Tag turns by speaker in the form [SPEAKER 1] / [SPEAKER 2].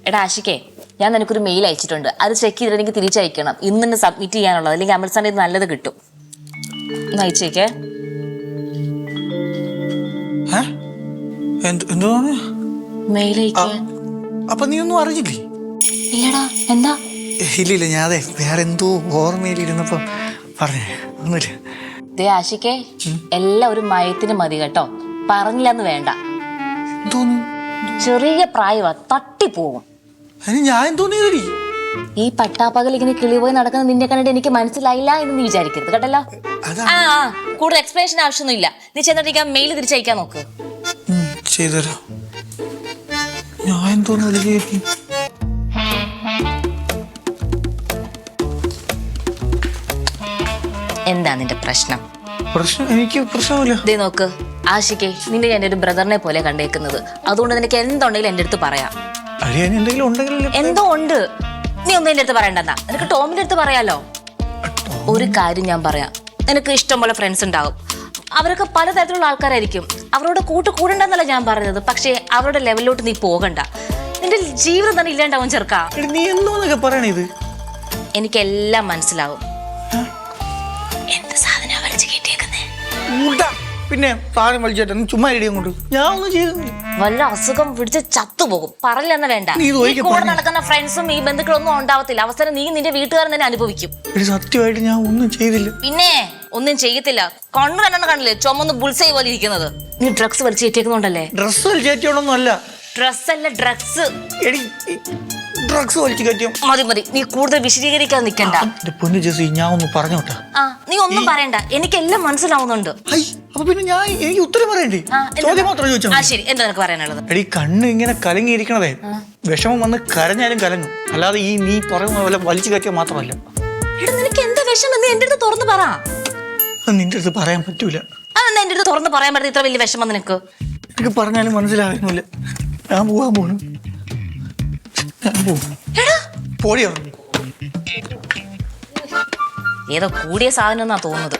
[SPEAKER 1] എടാ ആഷിക്കേ, ഞാൻ നിനക്കൊരു മെയിൽ അയച്ചിട്ടുണ്ട്. അത് ചെക്ക് ചെയ്തിട്ട് എനിക്ക് തിരിച്ചയക്കണം. ഇന്ന് തന്നെ സബ്മിറ്റ് ചെയ്യാനുള്ളത്, അല്ലെങ്കിൽ അമൃത്സറിൽ ഇത് നല്ലത് കിട്ടും. ഒന്ന് അയച്ചേക്കേ. മെയിൽ അയക്കാൻ.
[SPEAKER 2] അപ്പൊ നീ ഒന്നും അറിഞ്ഞില്ലേ?
[SPEAKER 1] ഇല്ലടാ, എന്താ?
[SPEAKER 2] ഇല്ല, ഞാൻ അതെ വേറെ എന്തോ ഓർമ്മയിലിരുന്നപ്പോ പറഞ്ഞേ, ഒന്നുമില്ല.
[SPEAKER 1] ദേ ആഷിക്കേ, എല്ലാം ഒരു മയത്തിന് മതി കേട്ടോ. പറഞ്ഞില്ലെന്ന് വേണ്ട. ചെറിയ പ്രായവാ, തട്ടിപ്പോവും.
[SPEAKER 2] ഞാൻ എന്തോന്നി
[SPEAKER 1] ഈ പട്ടാപ്പകൽ ഇങ്ങനെ കിളിപോയി നടക്കുന്നത് നിന്നെ കണ്ടിട്ട് എനിക്ക് മനസ്സിലായില്ല എന്ന് നീ വിചാരിക്കരുത് കേട്ടല്ലോ. കൂടുതൽ എക്സ്പ്ലനേഷൻ ആവശ്യമൊന്നുമില്ല. നീ ചെന്നിട്ട് മെയിൽ തിരിച്ചയക്കാൻ നോക്ക്.
[SPEAKER 2] ചെയ്തരാ. ഞാൻ എന്തോന്നു
[SPEAKER 1] എന്താ നിന്റെ പ്രശ്നം?
[SPEAKER 2] എനിക്ക് പ്രശ്നമില്ല.
[SPEAKER 1] ദേ നോക്ക് ആഷിക്കേ, നിന്നെ ഞാൻ ഒരു ബ്രദറിനെ പോലെ കണ്ടേക്കുന്നത്. അതുകൊണ്ട് നിനക്ക് എന്തുണ്ടെങ്കിലും എന്റെ അടുത്ത് പറയാം. എന്തോ ഉണ്ട്, നീ ഒന്നും എന്റെ അടുത്ത് പറയണ്ടെന്നാ. നിനക്ക് ടോമിന്റെ അടുത്ത് പറയാലോ. ഒരു കാര്യം ഞാൻ പറയാം, നിനക്ക് ഇഷ്ടം പോലെ ഫ്രണ്ട്സ് ഉണ്ടാവും. അവരൊക്കെ പലതരത്തിലുള്ള ആൾക്കാരായിരിക്കും. അവരോട് കൂടണ്ടെന്നല്ല ഞാൻ പറഞ്ഞത്. പക്ഷേ അവരുടെ ലെവലിലോട്ട് നീ പോകണ്ട. നിന്റെ ജീവിതം തന്നെ ഇല്ലാണ്ടാവും ചെറുക്കാ. എനിക്കെല്ലാം മനസ്സിലാവും. എന്ത് സാധനം വലിച്ചു കേട്ടിയേക്കുന്നേ?
[SPEAKER 2] പിന്നെ സാധനം വലിച്ചേട്ടാ, ചുമ്മാ അങ്ങോട്ട്. ഞാൻ ഒന്നും ചെയ്തില്ല.
[SPEAKER 1] വല്ല അസുഖം പിടിച്ച് ചത്തുപോകും. പറഞ്ഞെന്ന് വേണ്ട. കൂടെ നടക്കുന്ന ഫ്രണ്ട്സും ഈ ബന്ധുക്കളൊന്നും ഉണ്ടാവത്തില്ല. അവസരം നീ നിന്റെ വീട്ടുകാരൻ തന്നെ അനുഭവിക്കും.
[SPEAKER 2] സത്യമായിട്ട് ഞാൻ ഒന്നും ചെയ്തില്ല.
[SPEAKER 1] പിന്നെ ഒന്നും ചെയ്യത്തില്ല. കണ്ണു തന്നെ കണ്ടില്ലേ, ചുമന്ന് ബുൾസൈ പോലെ ഇരിക്കുന്നത്. നീ ഡ്രഗ്സ് വലിച്ചു കയറ്റിയേക്കുന്നുണ്ടല്ലേ?
[SPEAKER 2] ഡ്രസ് വലിച്ചേറ്റോണൊന്നും അല്ല.
[SPEAKER 1] ഡ്രസ് അല്ല, ഡ്രഗ്സ്.
[SPEAKER 2] ഡ്രഗ്സ് വലിച്ചു കയറ്റിയോ?
[SPEAKER 1] മതി, നീ കൂടുതൽ വിശദീകരിക്കാൻ നിൽക്കണ്ട.
[SPEAKER 2] പൊന്നു ജെസ്സി, ഞാൻ ഒന്ന് പറഞ്ഞോട്ടെ.
[SPEAKER 1] നീ ഒന്നും പറയണ്ട, എനിക്കെല്ലാം മനസ്സിലാവുന്നുണ്ട്.
[SPEAKER 2] അപ്പൊ പിന്നെ ഞാൻ എനിക്ക് ഉത്തരം പറയണ്ടേ? ചോദ്യം മാത്രം ചോദിച്ചാ
[SPEAKER 1] ശരി, എന്താ നിനക്ക് പറയാനുള്ളത്?
[SPEAKER 2] എടി, കണ്ണ് ഇങ്ങനെ കലങ്ങിയിരിക്കണതേ വിഷമം വന്ന് കരഞ്ഞാലും കലങ്ങും. അല്ലാതെ ഈ നീ പറയുന്ന പോലെ വലിച്ചു കയറ്റിയാൽ മാത്രമല്ല.
[SPEAKER 1] നിനക്ക് എന്താ വിഷമം? നീ എന്റെ അടുത്ത് തുറന്ന് പറ.
[SPEAKER 2] നിന്റെ അടുത്ത് പറയാൻ പറ്റൂല.
[SPEAKER 1] അതെന്താ എന്റെ അടുത്ത് തുറന്ന് പറയാൻ പറ്റുന്ന ഇത്ര വലിയ വിഷമം നിനക്ക്?
[SPEAKER 2] എനിക്ക് പറഞ്ഞാലും മനസ്സിലാകുന്നില്ല. ഞാൻ പോവാൻ പോണു.
[SPEAKER 1] ഏതോ കൂടിയ സാധനം എന്നാ തോന്നുന്നത്.